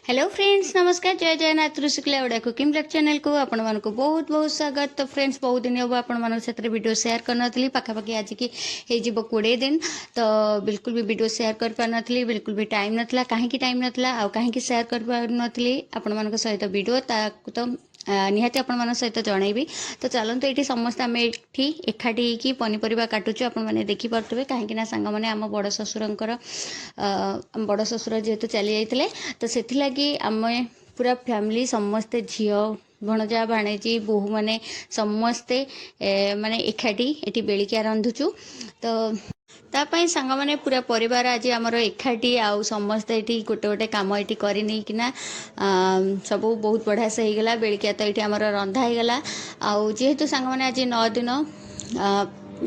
Hello friends, नमस्कार, जय जगन्नाथ। ऋषिकला ओडा कुकिंग ब्लॉग चैनल को आपण मानक बहुत बहुत स्वागत। तो फ्रेंड्स, बहुत दिन हम आपण मानक साथ वीडियो शेयर करनी पाखापाखि आज की हो 20 दिन, तो बिल्कुल भी वीडियो शेयर कर पार नी, बिल्कुल भी टाइम नाला। कहीं टाइम नाला आ कहीं शेयर कर पार नी आपण मान सहित वीडियो तो निहाती आपण मान सहित जनइबी। तो चलते ये समस्ते आम ये एकाठी होगी पनीपरिया काटुचु। आपण मैंने देखिपे कहीं सांग मैंने आम बड़ ससुरंकर बड़ ससुर जेहेतु चली जाते, तो से लगी आम पूरा फैमिली समस्ते झील भणजा भाणेजी बोहू मैंने समस्ते माने एकाठी ये बेलिका रांधुचु। तो तापाई सांग मैंने पूरा परिवार आज आमर एकाठी आउ समस्ते ये गोटे गोटे कम ये करना सब बहुत बढ़िया से होगला। बेलिका तो ये आमर रंधा होगला। आउ जेहेतु सांग मैंने आज 9 दिन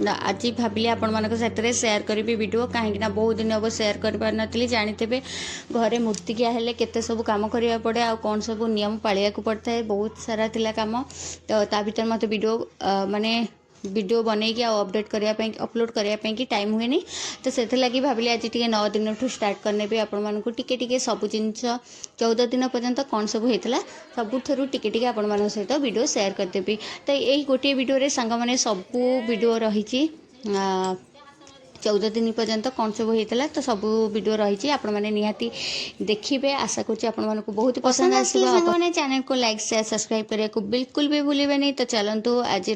आज भाविली आपण मानक साथ शेयर करी वीडियो, कहीं बहुत दिन हम शेयर कर पार नी। जानते घरे मूर्तिकिया हेले केते सब काम करिया पड़े, आ कौन सब नियम पालिया पड़ता है, बहुत सारा थिला काम। तो ता भीतर मते वीडियो माने वीडियो बनईकि अपडेट करने अपलोड करने टाइम हुए नहीं। तो से लगी भाविली आज टी 9 दिन ठू स्टार्ट करने भी आपण मानक टिके सब जिनस 14 दिन पर्यंत कौन सब होता सबुठू टिके आपण मान सहित वीडियो शेयर करदेवी। तो यही गोटे वीडियो सांग मैंने सबू वीडियो रही 14 दिन पर्यंत कौन सब होता, तो सब वीडियो रही आपण मैंने निहाती देखिए। आशा करुँच आपण मानक बहुत पसंद आसने। चैनल को लाइक शेयर सब्सक्राइब करने को बिल्कुल भी भूलिए नहीं। तो चलतु आज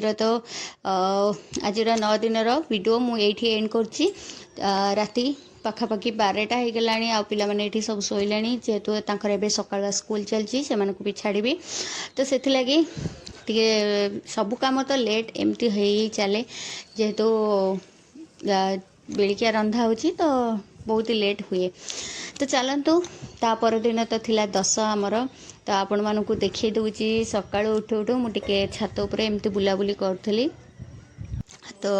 आज 9 दिन वीडियो मुझे एंड कर राति पाखापाखि 12टा हो गला। आ पिला माने ये सब शोले जेहेतु तांकर सकाळ स्कूल चलती से भी छाड़ी। तो से लगी सब काम तो लेट एमती हो चले, जेहेतु बेलिका रंधा हो तो बहुत ही लेट हुए। तो चलतु ता पर दिन तो थिला 10 आमर। तो आपण मानक देखी दूची सकाळु उठु उठु मुझे छात उपर एमती बुलाबुली करी। तो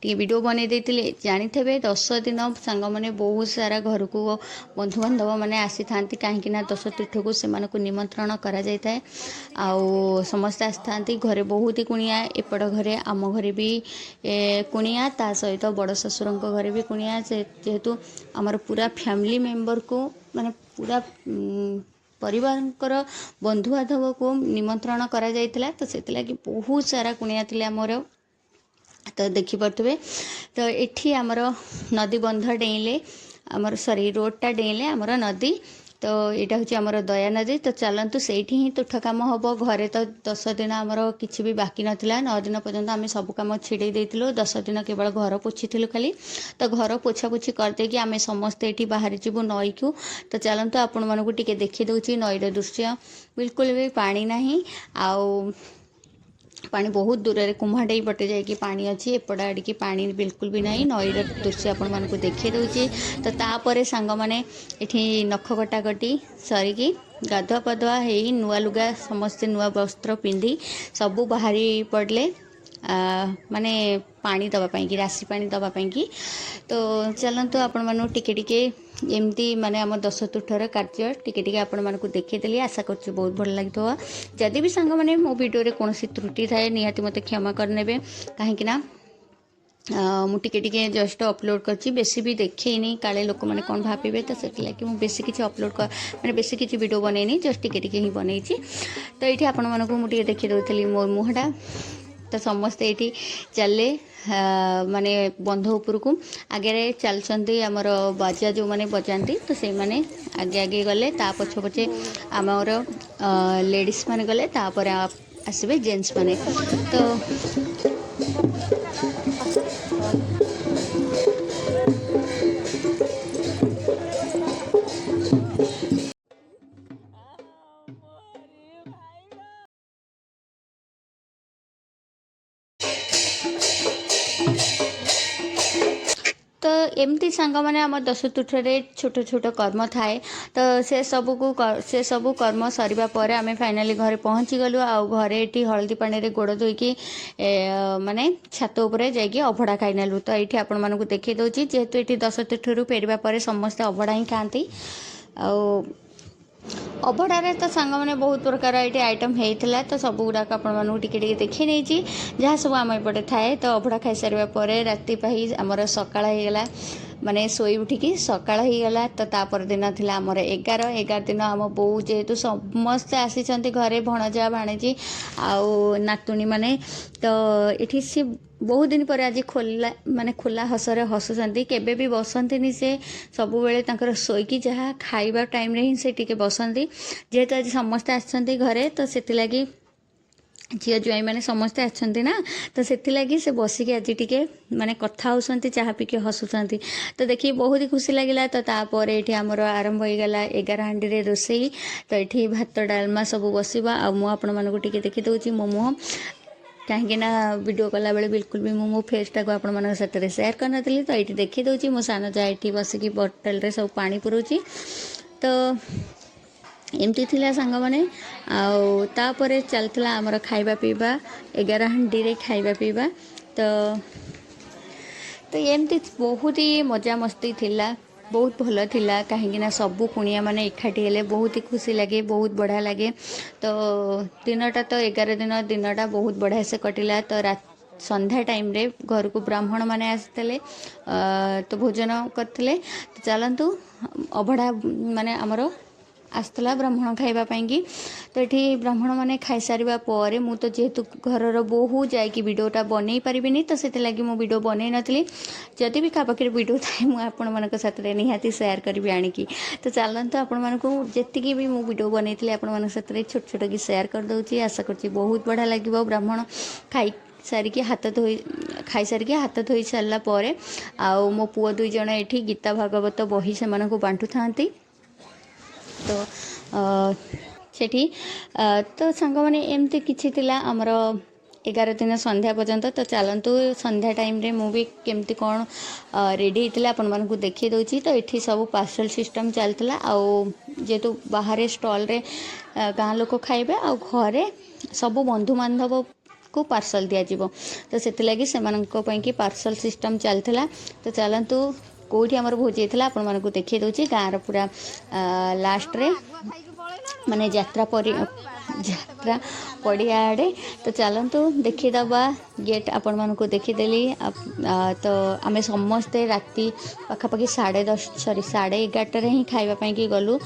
टी वीडियो बने देती जानी 10 दिन सांग मैंने बहुत सारा घर को बंधुबांधव मैंने आसी था, कहीं 10 तीर्थ को से निमंत्रण करा जाय थाए। आउ समस्ते आसी था घरे बहुत ही कुणिया, एपट घरे आम घरे भी कुणिया, ता सहित बड़ ससुर घरे भी कुणिया। जेहेतु आमर पूरा फैमिली मेंबर को माने पूरा परिवार बंधुबांधव को निमंत्रण करा जायतिला। तो से लगी बहुत सारा कुणिया थिले आमर। तो देखिपे तो ये आमर नदी बंध डेले आमर सॉरी रोडटा डेले आमर नदी। तो यहाँ हूँ आमर दया नदी। तो चलतु से ही तुठ कम हम घरे। तो 10 दिन आमर किसी भी बाकी नाला। 9 दिन पर्यंत आम सब कम छिड़े देलु। 10 दिन केवल घर पोछी खाली। तो घर पोछापोछी करदे आम समस्ते ये बाहर जीवु नई को। तो चलतु आपण मानक टिके देखी दूची नईर दृश्य। बिल्कुल भी पानी नहीं, आउ पानी बहुत दूर रे कुम्हाडे पटे जाकि पानी अच्छी, एपट आड़िकी पानी बिल्कुल भी नहीं। नईर दृश्य आपण मानक देखी दूची। तो तापर सांग मैंने ये नख कटाकटी सरिकी गाधुआ पाधुआ हो नुआ लुगा समस्ते नुआ वस्त्र पिंधि सबू बाहरी पड़े माने पानी दवापाई कि राशि पानी दवापाई कि। तो चलतु आपण मानक टिके एमती माने आम 10 तीर्थर कार्य टिके आपण मानक देखीदेली। आशा कर बहुत भल लगे। जदि भी सांग मैंने मो वीडियो कौन त्रुटि थाए निहाती मत क्षमा करने, कहीं मुझे जस्ट अपलोड कर बेसी भी देखनी काले लोक मैंने कौन भावे। तो से मुझे बेसी किसी अपलोड कर मैंने बेसी किसी वीडियो बनईनी, जस्ट टिके ही बनई। तो ये आपण मानक मुझे देखी दूसरी मो मुहटा। तो समस्ते ये चले माने बंध उपर को आगे चलती आमर बाजा जो मैंने बजाती। तो से माने आगे आगे गले, ता पछे पछे आमर लेडीज माने गले, तापर आसबे जेंट्स माने। तो तो एमती सांग मैंने आम दशतीर्थ छोट छोट कर्म थाए तो से सबू कर्म सरिबा परे आम फाइनाली घरे पहुँची गलु आ घरे ये हलदी पानी रे गोड़ धोईकी माने छात उपरे जाइए अभड़ा खाई नेलु। तो ये आपण मानक देखी दूची जेहेतु ये दशतीर्थ फेरवा पर समस्ते अभड़ा ही खाती अभड़ारे तो सांग मैंने बहुत प्रकार ये आइटम होता तो सब गुड़ाक आपण देखी नहीं जहाँ सब आम एपटे थाए। तो अभड़ा खाई सारे पर राति पाई आमर सकाळ होगला माने शोई उठिकी सकाळ होगला। तो तापर दिन थी आमर 11 दिन आम बो जेहेतु समस्ते आसी घरे भणजा भाणीजी आउ नातुणी माने तो ये सी बहुत दिन पर आज खोला माने खोला हसरे हसुँच केबे भी बसंती से सब बेले शोईकी जहाँ खाइबा टाइम रे ही से टिके बसंती जेहेतु आज समस्ते आसछंती घरे तो सेतिलागी झील जुआई मैंने समस्ते आछंती ना तो सेतिलागी से बसिकी आज टिके माने कथा होसंती चाह पीके हसुँच तो देखिए बहुत ही खुशी लगिला। तो तापर ये आमर आरंभ हो गला 11 हांडी रे रोसई। तो ये भात डालमा सब बसवा आ मु आपण मानकु टिके देखि दउची मो मुह कहीं वीडियो कला बेले बिल्कुल भी मो फेसटा को आपण मानक साथे शेयर करना थी। तो ये देखी दउची मो सान जा ये बसिकी बोतल रे सब पानी पुरोची। तो एमती थिला सांग माने आउे चलता आमर खाइबा पीवा 11 हांडी रे खाइबा पीवा। तो एमती बहुत ही मजा मस्ती थिला बहुत भल थिला कहीं सबू कुणिया माने एकाठी हेले बहुत ही खुशी लगे बहुत बढ़िया लगे। तो दिनटा तो 11 दिनटा बहुत बढ़िया से कटिला। तो संध्या टाइम रे घर को ब्राह्मण माने आसते तो भोजन करते। तो चलतु अभड़ा माने आमर आसला ब्राह्मण खाइबापी। तो ये ब्राह्मण मैंने खाई सारा पर मु तो जेहेतु घरर बोहू जाकि वीडियोटा बनई पारिनी तो से लगी मु वीडियो बनई नी जदि भी क्या पाखे वीडियो थाए मुझे निहाती शेयर करी आणिकी। तो चलते आपण मानक जी भी मु वीडियो बनई आपण छोट छोट की शेयर कर दूसरी आशा कर बहुत बढ़िया लगे। ब्राह्मण खाई सारिकी हाथ धोई खाई सारिकी हाथ धोई सारापर आउ मो पुओ 2 जण ये गीता भागवत बही से बांटू था। तो सेठी तो सांग मैंने एमती किछि थिला आमर 11 दिन संध्या पर्यंत। तो चलतु संध्या टाइम रे मु भी केमती कौन रेडी होता आपण मानकु देखी दउची। तो ये सब पार्सल सिस्टम चलता आउ जेहेतु बाहर स्टॉल रे गाँ लोक खाइबे आ घरे सब बंधु बांधव को पार्सल दिज्व। तो से लगी से पार्सल सिस्टम चलता। तो चलतु कौटी आमर भोजी होता आपण मानकु देखी दउची गाँव पूरा लास्ट रे माने यात्रा पड़िया आड़े। तो चलतु देखीदबा गेट आपण मानकु देखीदेली। तो आमे समस्ते राति पाखापाखि 10:30 ही खाइबापी कि गलु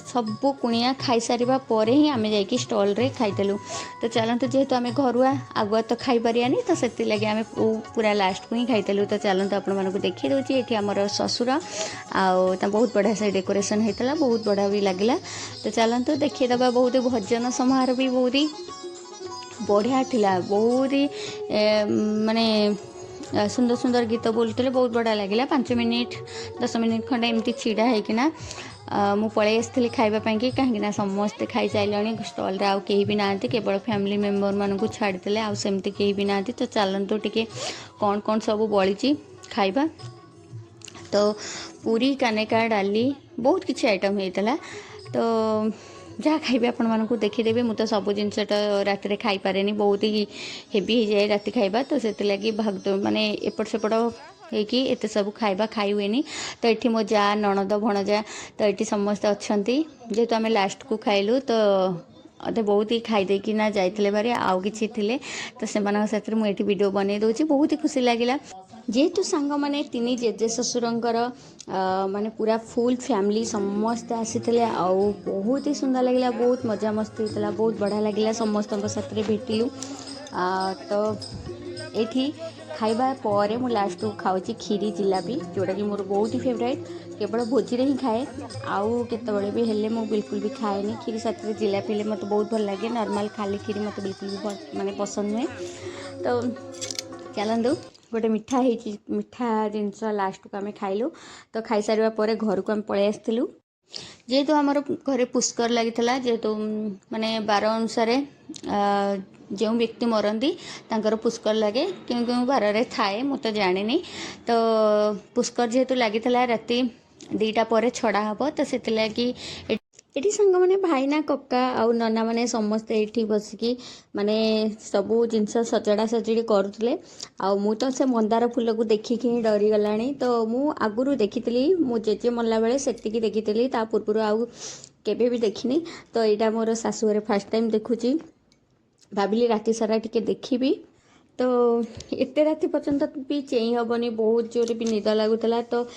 सबू कुणिया खाई सारिबा परे ही आमे जाइकी स्टॉल रे खाइदेलु। तो चलतु जेहेतु आमे घरुआ आगुआ तो खाई पारियानी तो सेति लगे आमे पूरा लास्ट को ही खाइदेलु। तो चलतु आपण मानकु देखी दउची एठी हमर ससुर आउ ता बहुत बढ़िया से डेकोरेशन होता बहुत बढ़िया भी लगिला। तो चलतु देखीदबा बहुत भजन समारोह भी बहुत ही बढ़िया थिला बहुत ही माने सुंदर सुंदर गीत बोलते बहुत बढ़िया लगे। 5 मिनिट 10 मिनिट खंडे एमती छिड़ा होकिना मु पलि आसती खाइबापी कि कहीं समस्ते खाई सारे स्टॉल रे आउ केही भी ना केवल फैमिली मेंबर मानू छाड़ीदे आउ सेमती केही भी ना। तो चलतु टिके कौन कौन सब बड़ी खाइबा। तो पूरी कानेका डाली बहुत किसी आइटम होता। तो जहाँ खाइबे आपण मानकु देखीदेवी मु तो सब जिनसटा रात रे खाई पारेनी बहुत ही हेवी हो जाए राति खाइबा। तो से लगी भाग माने एपट सेपट होगी एत सब खाइबा खाई हुएनी। तो ये मो जा नणद भणजा तो ये समस्ते अच्छा जेहेतु आम लास्ट को खाइलु तो अते बहुत ही खाई देकी ना जाइथिले बारे आउ किछि थिले। तो सेमानक साथे मु एठी वीडियो बनै दोची बहुत ही खुशी लागिला। जेहेतु सांग माने 3 जेजे ससुरंकर माने पूरा फुल फैमिली समस्त आसीथिले आउ बहुत ही सुंदर लगिला बहुत मजा मस्ती होता बहुत बढ़िया लगिला समस्त साथ भेटिलु। तो ये खाइबा पर मु लास्ट को खाऊची खीरी जिलापी जोटा कि मोर बहुत ही फेवरेट केवल भोजी रे ही खाए आउ केतबेले भी हेले मु बिल्कुल भी खाएनी खीरी साथ जिलापी हेले मत बहुत भल लगे नॉर्मल खाली खीरी मत बिल्कुल भी माने पसंद नुहे। तो चलतु गोटे मिठा जिनस लास्ट को आम खाइलु। तो खाई सारा पर घर को आम पलि आसलु जेहेतु आमर घरे पुष्कर लगी जेहेतु माने 12 अनुसार जो व्यक्ति मरती तांकर पुष्कर लगे क्यों क्यों बारे थाए मु तो जानी। तो पुष्कर जेहेतु लगी राति 2टा पर छड़ा हम तो से लगी एठी सांग मैंने भाईना कक्का आउ नना मैंने समस्ते ये बसिकी माने सबू जिनस सजड़ा सजड़ी करुले। मु तो से मंदार फूल को देखिकी ही डरी गलानी। तो मु आगुरु देखी मु जेजे मरला बेले सेतिकी देखी ता पूर्व आउ केबे भी देखिनी। तो यहाँ मोर शाशुघर फास्ट टाइम देखुची भाविली राति सारा टिके देखी। तो एत राति पर्यंत भी चेई हेनी बहुत जोर भी निद लगुला। तो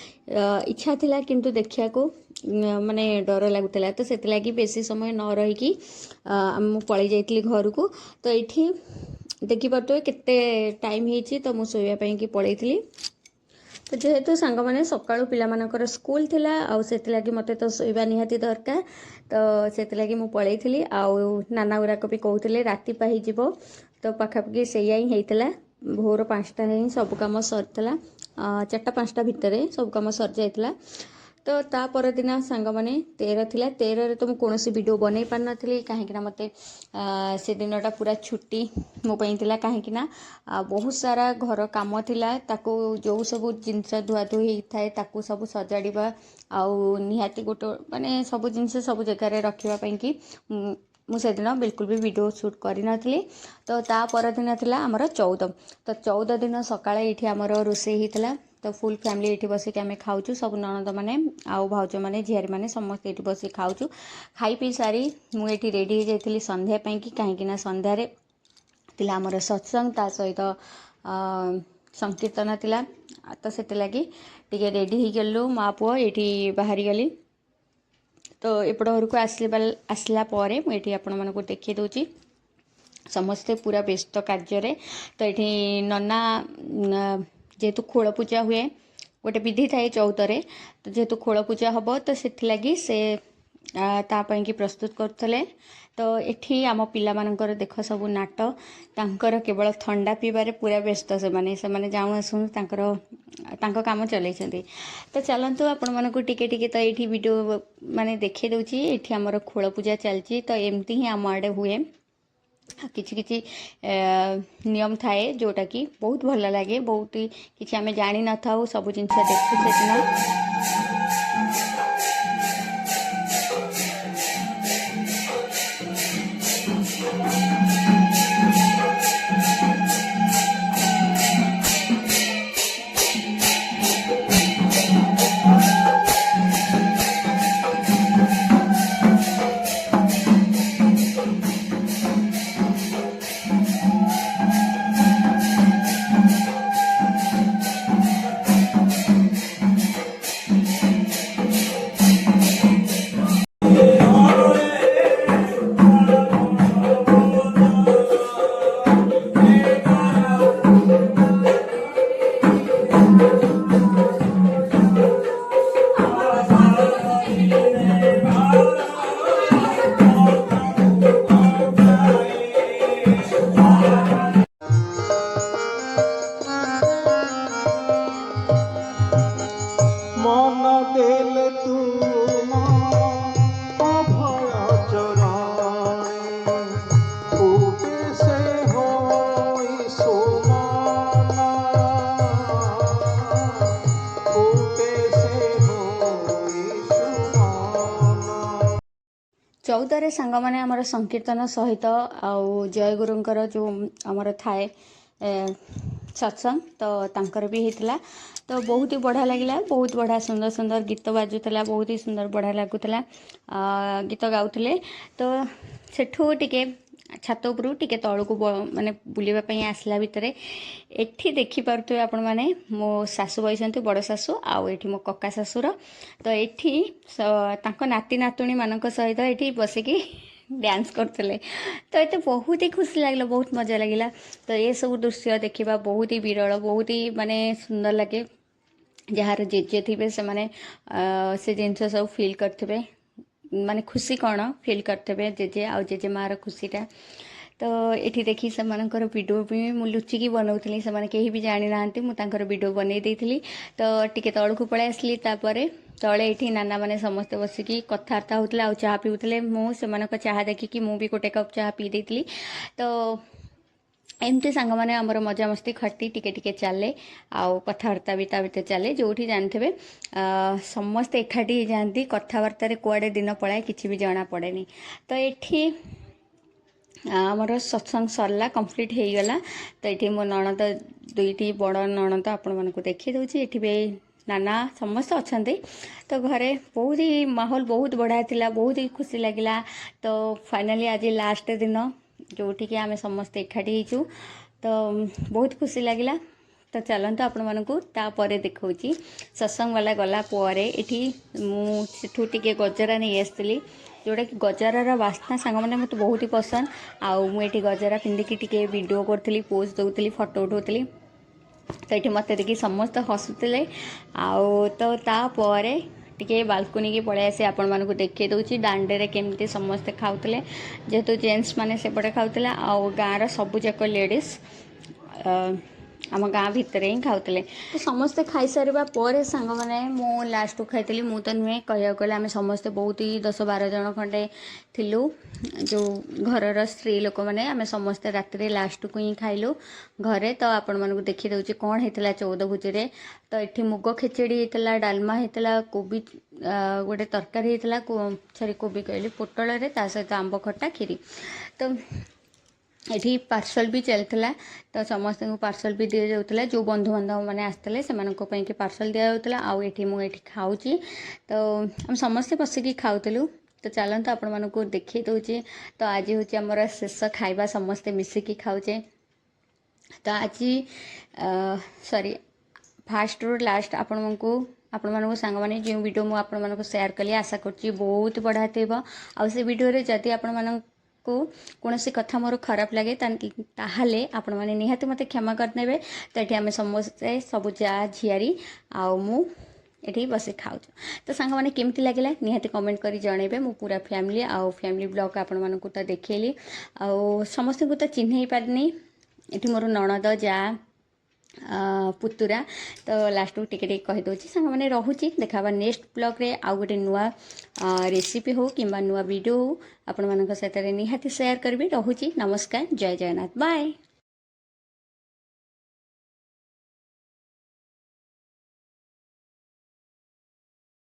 इच्छा थिला किंतु देखिया को माने डर लगुला। तो से लगी बेसी समय न रहीकि पलि जाइली घर को। तो ये देखिपे केते टाइम होती तो मुझे शोवाई कि पलैली। तो जेहेतु सांग मैंने सका पिलामानकर स्कूल थिला आउ से लगी मत तो शोवा निहाती दरकार। तो से लगी मु पलैली आउ नाना गुराक भी कहते राति पाही जीव। तो पाखापाखि से ही भोर 5टा ही सब कम सरीला 4टा 5टा भितर सब कम सरी जाइला। तो ता पर दिन सांग मैंने 13 थिला 13 तो मुझे कौन वीडियो बन पार नी कहीं मत से दिनटा पूरा छुट्टी मोपाई कहीं बहुत सारा घर कम थिला ताको जो सब जिनस धुआधुई होता है सब सजाड़ा आउ निहाती गोटे माने सब जिनस सब जगार रखापी कि मुझे बिल्कुल भी वीडियो शूट करी। तो ता पर दिन थिला आमर 14। तो 14 दिन सकाଳେ ये आमर रोषे होता। तो फुल फैमिली ये बसिक आम खाऊँ सब ननद मैंने आउ भाउज मैंने झीआरी मैंने समस्त ये बस खाऊँ खाई पी सारी मुझे रेडी हो जाती संध्यापाई कि कहीं संध्यारे तिला आमर सत्संग ता सहित संकीर्तन थिला। तो से लगी टिके रेडी हो गलु माँ पुआ ये बाहरी गली। तो एपट घर को आसला मुझे आपण मानक देखी दूची समस्ते पूरा व्यस्त कार्य। तो ये नना जेहेतु खोल पूजा हुए गोटे विधि थाए 14 तो जेहेतु खोल पूजा हम तो से लगी से तापाई कि प्रस्तुत करते। तो ये आम पिलामानकर देख सब नाट तांकर केवल थंडा पीबारे पूरा व्यस्त से माने जाऊँ आसुँ काम चल। तो चलतु आपण मानक टिके टिके तो ये वीडियो माने देखी दूची ये आमर खोल पूजा चलती। तो एमती ही आम आड़े हुए किछि किछि नियम थाए जोटा कि बहुत भल लगे बहुत किछि आमे जानी न था सब जिन देखु से चौदह सांग मैंने आमर संकीर्तन सहित आउ जय गुरुंकर जो आमर थाए सत्संग तो तांकर भी होता। तो बहुत ही बढ़िया लगिला बहुत बढ़िया सुंदर सुंदर गीत बाजुला बहुत ही सुंदर बढ़िया लगुला गीत गाउले। तो सेठू टिके छात उपरू टिके तलू माने बुलापी आसला भितर एठी देखी पारे आपण मैंने मो सासू बसंती बड़ सासू आउ ये मो कका शाशुर। तो ये नाती नातुणी मान सहित ये बसिकी डांस करते। तो ये बहुत ही खुशी लगे बहुत मजा लगिला। तो ये सब दृश्य देखा बहुत ही विरल बहुत ही माने सुंदर लगे जार जेजे थे से माने से जिनस सब फिल करते माने खुशी कौन फिल करते जेजे आउ जेजे मार खुशीटा। तो ये देखी से वीडियो भी मुझे लुचिकी बनाऊली से कहीं भी जानी ना मुझे वीडियो बनई देती। तो टिके तलू पलि आसली तले ये नाना मैंने समस्ते बसिकी कथबार्ता होते चाह पीऊे मुझे चाह देखिकी मुझे गोटे कप चाह पी देती। तो एमती सांग मैंने आमर मजामस्ती खटी टिके टिके चले आउ कथबार्ता भी ता भीतर चले जो जानते समस्ते एकाठी जाती कथबार्ता कुआड़े दिन पलाए किसी भी जना पड़े तो ये आमर सत्संग सरला कंप्लीट हो गला। तो ये मो नणद दुईटी बड़ नणद आपण मानक देखी दूची ये भी नाना समस्त अच्छा। तो घरे बहुत ही माहौल बहुत बढ़िया थिला, बहुत ही खुशी लगिला। तो फाइनली आज लास्ट दिन जोटिकी आम समस्ते एकाठी होचु तो बहुत खुशी लगिला। तो चलते आपण मानक तापर देखा सत्संग वाला गला ये मुठू टे गजरा नहीं आसती जोटा कि गजरार बास्ना सांग मैंने मत बहुत ही पसंद। आउ मुझे गजरा पिंधिकी टे वीडियो करी पोज दूसरी फोटो उठाऊली। तो ये मत देखिए समस्त हसुले आउ तो तापर टिके बालकनी की पलि आसी आपण मानक देखी दूसरी दांडे केमती समस्ते खाऊले जेहेतु जेन्ट्स मैंने सेपटे खाऊले आउ गाँव सबूक लेडीज आम गाँ भितर ही खाऊले। तो समस्ते खाई सारा पर सांग मैंने मु लास्ट खाई मु तो नुहे कह गले आम समस्ते बहुत ही 10-12 जन खंडे थिलु जो घर स्त्री लोक मैंने आम समस्ते राति लास्ट को ही खाइलु घरे। तो आपण मानक देखी दूसरी कौन होता 14 भोजी। तो ये मुग खेचड़ी होता, डालमा होता, कोबी गोटे तरकारी होता, सॉरी कोबी कहली पोटल सहित आंब खट्टा खीरी। तो ये पार्सल भी चलता। तो समस्त को पार्सल भी दि जाऊला जो बंधु बांधव मैंने आसते से पार्सल दि जाऊला आउ ये मुझे खाऊँ। तो हम समस्ते बसिकी खाऊलु। तो चलते आपण मानक देखी दूचे। तो आज हूँ आमर शेष खाइबा समस्ते मिसिकी खाऊचे। तो आज सॉरी फास्ट रु लास्ट आपण मानक सांग मैंने जो वीडियो मुझे आपण मानक शेयर कली आशा करुँची बहुत बढ़िया थे। आउ से वीडियो जदि आपण मानक को कौन सी कथा मोर खराब लगे ताहले आपण माने निहाती मते क्षमा करनेबे। तो ये आम समस्ते सब जा झियारी आउ मु ये बस खाऊ। तो सांग मैंने केमती लगे निहाती कमेंट करी जनइबे। मु पूरा फैमिली आउ फैमिली ब्लॉग आपण मानक तो देखली आउ समस्त को तो चिन्ह पारनी ये मोर नणद जा पुतुरा। तो लास्ट को टिके कहीदे सांग मैंने रोचे देखा नेक्स्ट ब्लॉग रे आउ गोटे नुआ रेसिपी हो कि नुआ वीडियो हो आपण मान सहित निहाती शेयर करी। रोचे नमस्कार, जय जगन्नाथ, बाय।